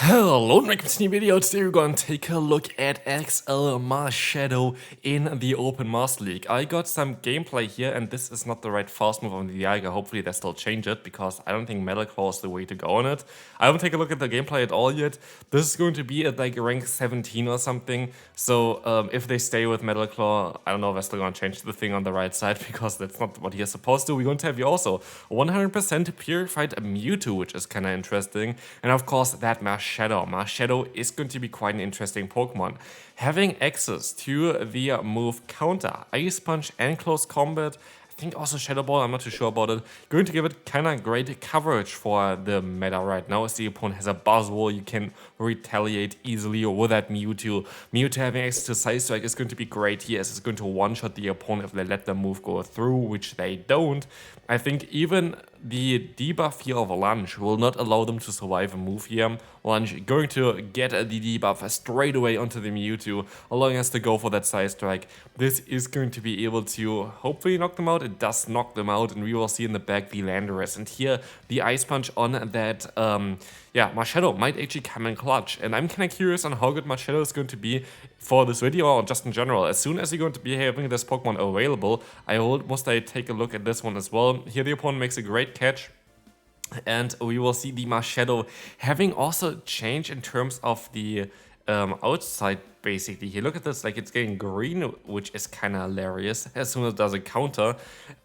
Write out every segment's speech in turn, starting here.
Hello and welcome to the new video. Today we're going to take a look at XL Marshadow in the Open Master League. I got some gameplay here and this is not the right fast move on the Dialga. Hopefully they still change it because I don't think Metal Claw is the way to go on it. I haven't taken a look at the gameplay at all yet. This is going to be at like rank 17 or something. So if they stay with Metal Claw, I don't know if they're still going to change the thing on the right side because that's not what he is supposed to. We're going to have here also 100% Purified Mewtwo, which is kind of interesting. And of course that Marshadow is going to be quite an interesting Pokemon. Having access to the move Counter, Ice Punch and Close Combat, I think also Shadow Ball, I'm not too sure about it, going to give it kind of great coverage for the meta right now as the opponent has a Buzzwole, you can retaliate easily with that Mewtwo. Mewtwo having access to Side Strike is going to be great here as it's going to one-shot the opponent if they let the move go through, which they don't. I think even the debuff here of Lunge will not allow them to survive a move here. Lunge going to get the debuff straight away onto the Mewtwo, allowing us to go for that Side Strike. This is going to be able to hopefully knock them out. It does knock them out, and we will see in the back the Landorus. And here the Ice Punch on that Marshadow might actually come in clutch. And I'm kind of curious on how good Marshadow is going to be for this video or just in general. As soon as you're going to be having this Pokemon available, I will most likely take a look at this one as well. Here the opponent makes a great catch. And we will see the Marshadow having also changed in terms of the outside, basically. Here, look at this, like it's getting green, which is kind of hilarious as soon as it does a counter.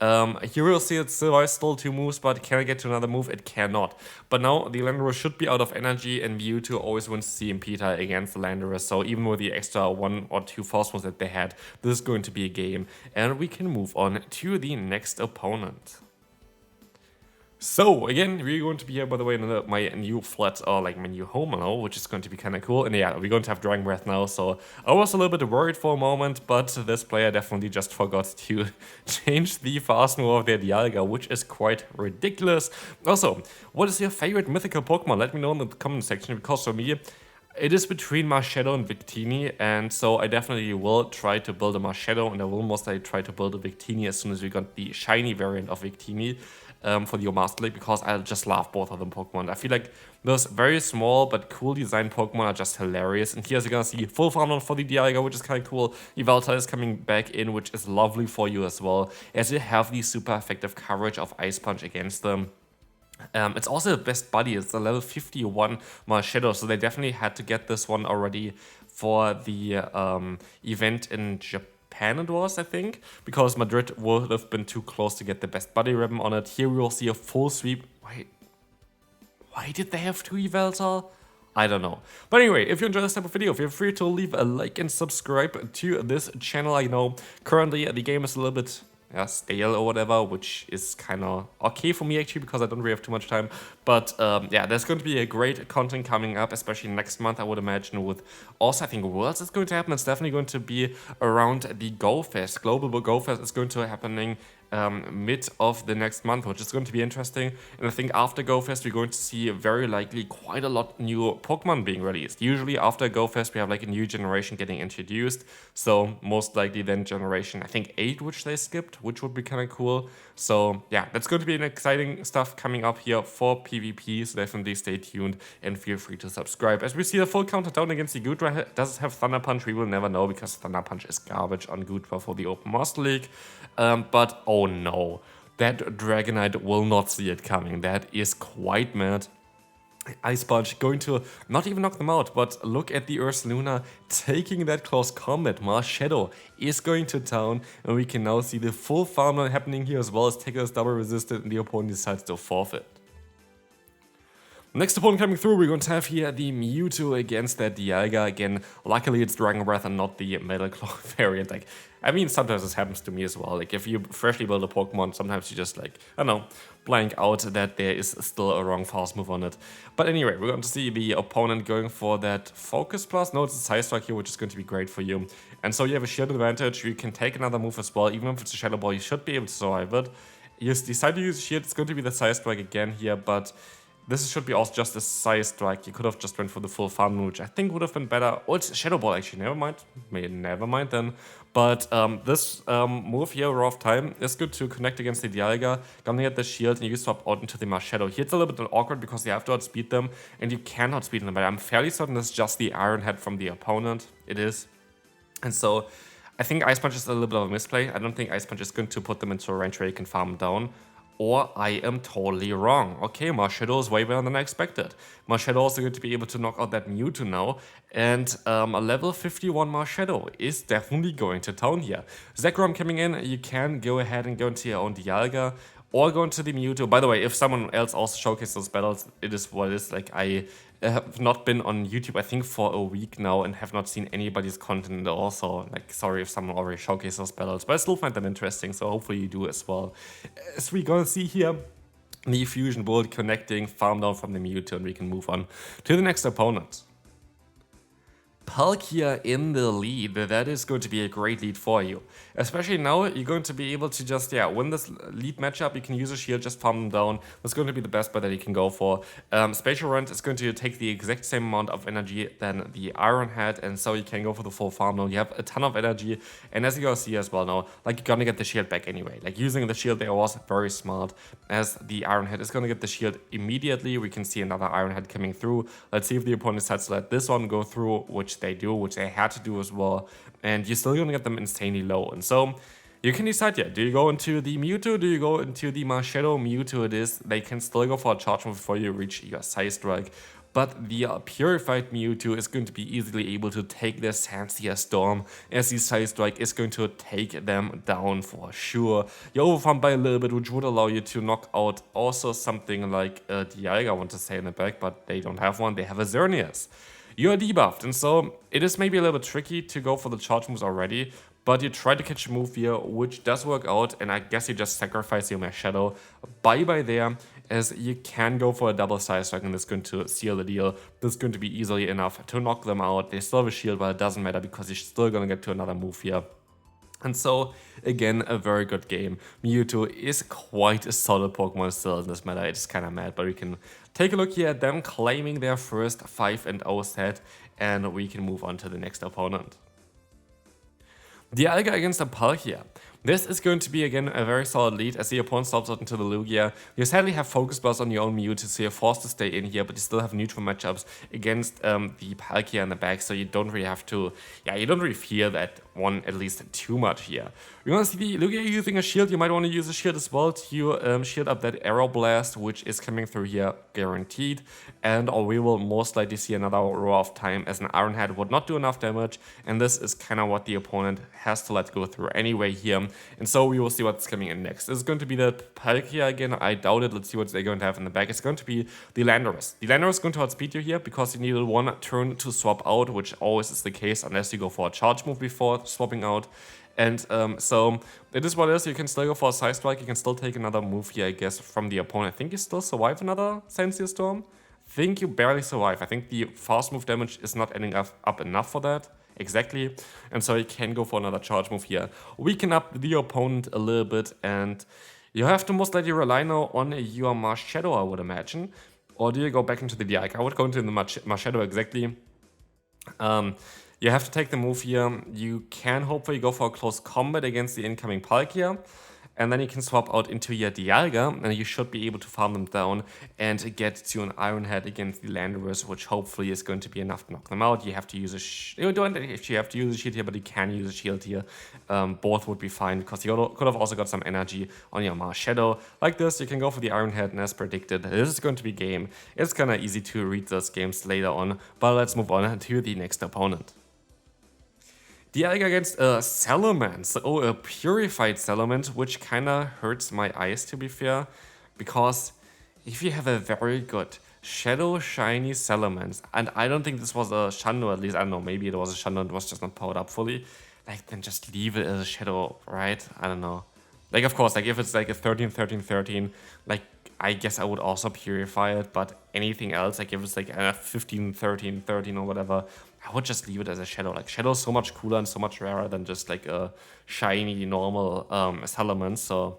Here we'll see it survives still 2 moves, but can I get to another move? It cannot. But now the Landorus should be out of energy, and Mewtwo always wins CMP tie against the Landorus. So even with the extra 1 or 2 fast moves that they had, this is going to be a game. And we can move on to the next opponent. So again, we're going to be here, by the way, in my new flat, or like my new home now, which is going to be kind of cool. And yeah, we're going to have Drawing Breath now, so I was a little bit worried for a moment, but this player definitely just forgot to change the fast move of their Dialga, which is quite ridiculous. Also, what is your favorite mythical Pokemon? Let me know in the comment section, because for me, it is between Marshadow and Victini, and so I definitely will try to build a Marshadow, and I will most likely try to build a Victini as soon as we got the shiny variant of Victini for the Master League, because I just love both of them Pokemon. I feel like those very small but cool design Pokemon are just hilarious, and here as you're gonna see, full farm for the Dialga, which is kind of cool. Yveltal is coming back in, which is lovely for you as well, as you have the super effective coverage of Ice Punch against them. It's also the best buddy. It's a level 51 Marshadow, so they definitely had to get this one already for the event in Japan, it was, I think, because Madrid would have been too close to get the best buddy ribbon on it. Here we will see a full sweep. Why did they have 2 Yveltal? I don't know. But anyway, if you enjoyed this type of video, feel free to leave a like and subscribe to this channel. I know currently the game is a little bit stale or whatever, which is kind of okay for me actually, because I don't really have too much time. But yeah, there's going to be a great content coming up, especially next month, I would imagine, with also, I think, Worlds is going to happen. It's definitely going to be around the Go Fest. Global Go Fest is going to be happening mid of the next month, which is going to be interesting. And I think after Go Fest, we're going to see very likely quite a lot new Pokemon being released. Usually after Go Fest, we have like a new generation getting introduced. So most likely then generation, I think 8, which they skipped, which would be kind of cool. So yeah, that's going to be an exciting stuff coming up here for PvP. So definitely stay tuned and feel free to subscribe. As we see the full countdown against the Goodra, does it have Thunder Punch? We will never know, because Thunder Punch is garbage on Goodra for the Open Master League. But oh no, that Dragonite will not see it coming. That is quite mad. Ice Punch going to not even knock them out, but look at the Ursaluna taking that close combat. Marshadow is going to town, and we can now see the full farm happening here, as well as Tackle is double resisted, and the opponent decides to forfeit. Next opponent coming through, we're going to have here the Mewtwo against that Dialga. Again, luckily it's Dragon Breath and not the Metal Claw variant. Like, I mean, sometimes this happens to me as well. Like, if you freshly build a Pokemon, sometimes you just, like, I don't know, blank out that there is still a wrong fast move on it. But anyway, we're going to see the opponent going for that Focus Plus. No, it's a Side Strike here, which is going to be great for you. And so you have a shield advantage. You can take another move as well. Even if it's a Shadow Ball, you should be able to survive it. You decide to use shield, it's going to be the Side Strike again here, but this should be also just a size strike. You could have just went for the full farm, which I think would have been better. Oh, it's Shadow Ball actually, never mind. Never mind then. But this move here, Raw of Time, is good to connect against the Dialga. Gonna get the shield and you swap out into the Marshadow. Here it's a little bit awkward because you have to outspeed them and you cannot speed them, but I'm fairly certain this is just the Iron Head from the opponent. It is. And so I think Ice Punch is a little bit of a misplay. I don't think Ice Punch is going to put them into a range where you can farm them down. Or I am totally wrong. Okay, Marshadow is way better than I expected. Marshadow also going to be able to knock out that Mewtwo now. And a level 51 Marshadow is definitely going to town here. Zekrom coming in, you can go ahead and go into your own Dialga. Or go into the Mewtwo. By the way, if someone else also showcased those battles, it is what it is. Like, I have not been on YouTube, I think, for a week now and have not seen anybody's content also. Like, sorry if someone already showcased those battles, but I still find them interesting, so hopefully you do as well. As we're gonna see here, the Fusion Bolt connecting, farm down from the Mewtwo, and we can move on to the next opponent. Palkia in the lead, that is going to be a great lead for you. Especially now, you're going to be able to just, win this lead matchup. You can use a shield, just farm them down. That's going to be the best bet that you can go for. Spatial Rent is going to take the exact same amount of energy than the Iron Head, and so you can go for the full farm now. You have a ton of energy, and as you guys see as well now, like, you're gonna get the shield back anyway. Like, using the shield there was very smart, as the Iron Head is gonna get the shield immediately. We can see another Iron Head coming through. Let's see if the opponent decides to let this one go through, which they do, which they had to do as well, and you're still gonna get them insanely low. And so you can decide here, do you go into the Mewtwo, do you go into the Marshadow? Mewtwo it is. They can still go for a charge move before you reach your size strike, but the Purified Mewtwo is going to be easily able to take their Sandsea Storm, as the size strike is going to take them down for sure. You overfarm by a little bit, which would allow you to knock out also something like a Dialga, I want to say, in the back, but they don't have one, they have a Xerneas. You are debuffed, and so it is maybe a little bit tricky to go for the charge moves already, but you try to catch a move here, which does work out, and I guess you just sacrifice your Marshadow. Bye-bye there, as you can go for a double size strike, and that's going to seal the deal. This is going to be easily enough to knock them out. They still have a shield, but it doesn't matter because you're still going to get to another move here. And so, again, a very good game. Mewtwo is quite a solid Pokemon still in this meta. It's kind of mad, but we can take a look here at them claiming their first 5-0 set, and we can move on to the next opponent. Dialga against a Palkia. This is going to be, again, a very solid lead as the opponent stops out into the Lugia. You sadly have Focus Blast on your own Mewtwo, so you're forced to stay in here, but you still have neutral matchups against the Palkia in the back, so you don't really have to, you don't really fear that one at least too much here. You want to see the Lugia using a shield, you might want to use a shield as well to shield up that Arrow Blast, which is coming through here, guaranteed, and or we will most likely see another Roar of Time as an Iron Head would not do enough damage, and this is kind of what the opponent has to let go through anyway here. And so we will see what's coming in next. This is going to be the Palkia again. I doubt it. Let's see what they're going to have in the back. It's going to be the Landorus. The Landorus is going to outspeed you here because you needed one turn to swap out, which always is the case unless you go for a charge move before swapping out. And so it is what it is. You can still go for a side strike. You can still take another move here, I guess, from the opponent. I think you still survive another Sandsea Storm. I think you barely survive. I think the fast move damage is not adding up enough for that. Exactly, and so you can go for another charge move here. Weaken up the opponent a little bit, and you have to most likely rely now on your Marshadow, I would imagine. Or do you go back into the Dialga? I would go into the Marshadow exactly. You have to take the move here. You can hopefully go for a close combat against the incoming Palkia. And then you can swap out into your Dialga, and you should be able to farm them down and get to an Iron Head against the Landorus, which hopefully is going to be enough to knock them out. You have to use a you don't actually have to use a shield here, but you can use a shield here. Both would be fine, because you could have also got some energy on your Marshadow. Like this, you can go for the Iron Head, and as predicted, this is going to be game. It's kind of easy to read those games later on, but let's move on to the next opponent. Dialga against a Salamence, a Purified Salamence, which kind of hurts my eyes, to be fair, because if you have a very good Shadow Shiny Salamence, and I don't think this was a Shando, at least, I don't know, maybe it was a Shando and it was just not powered up fully, like, then just leave it as a Shadow, right? I don't know. Like, of course, like, if it's like a 13-13-13, like, I guess I would also purify it, but anything else, like if it's like a 15-13-13 or whatever, I would just leave it as a Shadow. Like, Shadow is so much cooler and so much rarer than just like a shiny, normal Salamence, so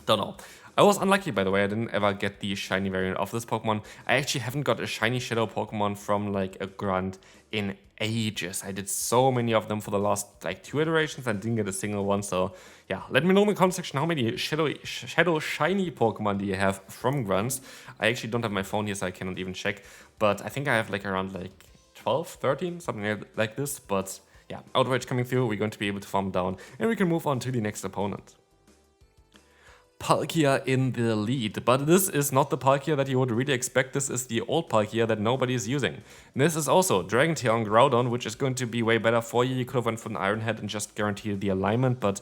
don't know. I was unlucky, by the way. I didn't ever get the shiny variant of this Pokemon. I actually haven't got a shiny Shadow Pokemon from like a grunt in ages. I did so many of them for the last like 2 iterations and didn't get a single one. So yeah, let me know in the comment section how many Shadow shiny Pokemon do you have from grunts. I actually don't have my phone here, so I cannot even check. But I think I have like around like 12, 13, something like this. But yeah, Outrage coming through, we're going to be able to farm down, and we can move on to the next opponent. Palkia in the lead, but this is not the Palkia that you would really expect. This is the old Palkia that nobody is using. This is also Dragon Tail on Groudon, which is going to be way better for you. You could have went for an Iron Head and just guaranteed the alignment, but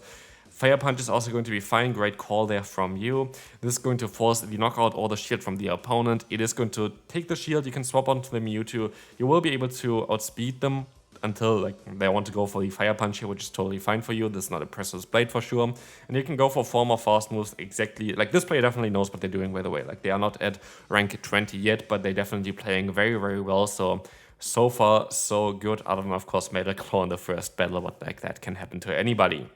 Fire Punch is also going to be fine. Great call there from you. This is going to force the knockout or the shield from the opponent. It is going to take the shield. You can swap onto the Mewtwo. You will be able to outspeed them until like they want to go for the Fire Punch here, which is totally fine for you. This is not a Precious Blade for sure. And you can go for 4 more fast moves exactly. Like this player definitely knows what they're doing, by the way. Like they are not at rank 20 yet, but they're definitely playing very, very well. So far, so good. Other than, of course, Metal Claw in the first battle, but like that can happen to anybody.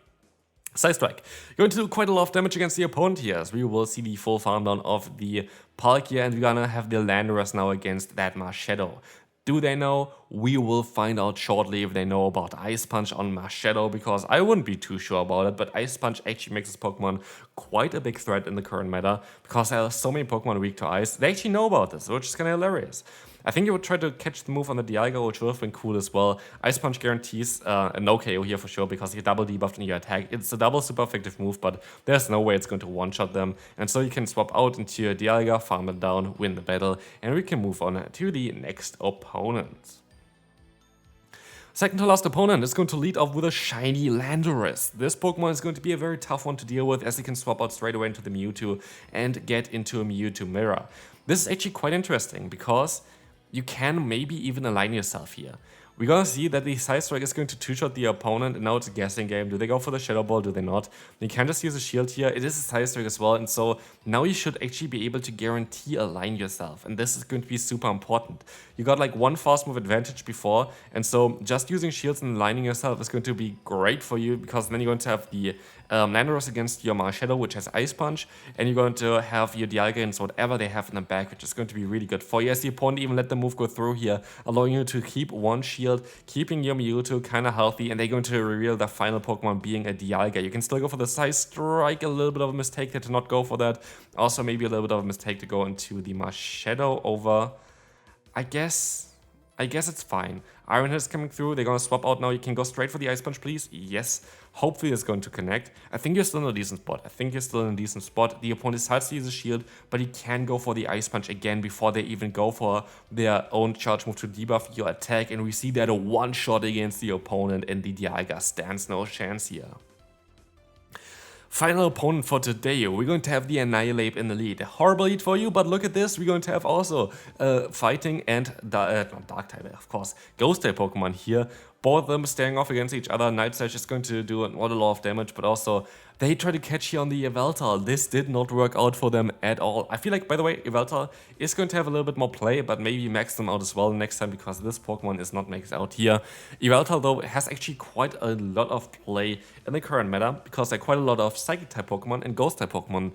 Side Strike. Going to do quite a lot of damage against the opponent here, as we will see the full farm down of the Palkia, and we're gonna have the Landorus now against that Marshadow. Do they know? We will find out shortly if they know about Ice Punch on Marshadow, because I wouldn't be too sure about it, but Ice Punch actually makes this Pokemon quite a big threat in the current meta, because there are so many Pokemon weak to Ice. They actually know about this, which is kind of hilarious. I think you would try to catch the move on the Dialga, which would have been cool as well. Ice Punch guarantees a no KO here for sure, because you double debuffed in your attack. It's a double super effective move, but there's no way it's going to one-shot them. And so you can swap out into your Dialga, farm it down, win the battle, and we can move on to the next opponent. Second to last opponent is going to lead off with a shiny Landorus. This Pokemon is going to be a very tough one to deal with, as you can swap out straight away into the Mewtwo and get into a Mewtwo Mirror. This is actually quite interesting, because you can maybe even align yourself here. We're gonna see that the Side Strike is going to two-shot the opponent, and now it's a guessing game. Do they go for the Shadow Ball? Do they not? You can just use a shield here. It is a Side Strike as well, and so now you should actually be able to guarantee align yourself, and this is going to be super important. You got like 1 fast move advantage before, and so just using shields and aligning yourself is going to be great for you, because then you're going to have the Landorus against your Marshadow, which has Ice Punch, and you're going to have your Dialga against whatever they have in the back, which is going to be really good for you, as the opponent even let the move go through here, allowing you to keep 1 shield, keeping your Mewtwo kind of healthy, and they're going to reveal the final Pokemon being a Dialga. You can still go for the Side Strike, a little bit of a mistake there to not go for that. Also maybe a little bit of a mistake to go into the Marshadow over. I guess it's fine. Iron Head is coming through. They're going to swap out now. You can go straight for the Ice Punch, please. Yes. Hopefully it's going to connect. I think you're still in a decent spot. The opponent decides to use a shield, but he can go for the Ice Punch again before they even go for their own charge move to debuff your attack. And we see that a one-shot against the opponent, and the Dialga stands no chance here. Final opponent for today, we're going to have the Annihilate in the lead. Horrible lead for you, but look at this, we're going to have also Fighting and not Dark type, of course, Ghost type Pokemon here. Both of them staring off against each other. Night Slash is going to do not a lot of damage, but also they try to catch here on the Yveltal. This did not work out for them at all. I feel like, by the way, Yveltal is going to have a little bit more play, but maybe max them out as well next time, because this Pokemon is not maxed out here. Yveltal, though, has actually quite a lot of play in the current meta, because there are quite a lot of Psychic type Pokemon and Ghost type Pokemon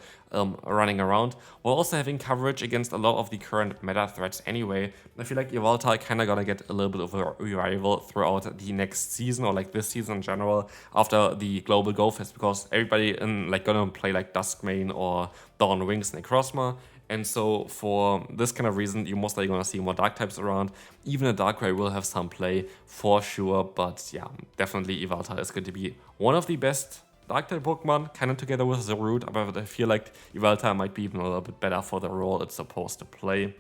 running around, while also having coverage against a lot of the current meta threats anyway. I feel like Yveltal kind of gonna get a little bit of a revival throughout the next season, or like this season in general, after the Global Go Fest, because everybody in like gonna play like Duskmane or Dawn Wings and Necrozma. And so for this kind of reason, you're most likely gonna see more Dark types around. Even a Darkrai will have some play for sure, but yeah, definitely Yveltal is going to be one of the best Dark type Pokemon, kind of together with Zarude, but I feel like Yveltal might be even a little bit better for the role it's supposed to play,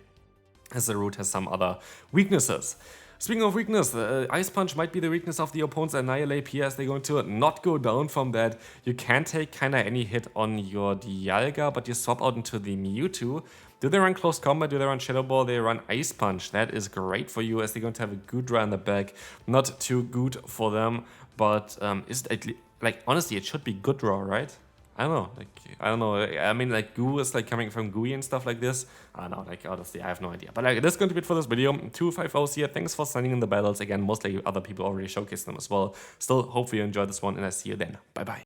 as Zarude has some other weaknesses. Speaking of weakness, Ice Punch might be the weakness of the opponent's Annihilate here, as they're going to not go down from that. You can take kind of any hit on your Dialga, but you swap out into the Mewtwo. Do they run Close Combat? Do they run Shadow Ball? They run Ice Punch. That is great for you, as they're going to have a Goodra in the back. Not too good for them, but is it like, honestly, it should be Goodra, right? I don't know, I mean, like, Goo is like coming from Gooey and stuff like this. I don't know, like, honestly, I have no idea. But like, this is going to be it for this video. 2-5-0s here. Thanks for sending in the battles. Again, mostly other people already showcased them as well. Still, hopefully you enjoyed this one, and I see you then. Bye bye.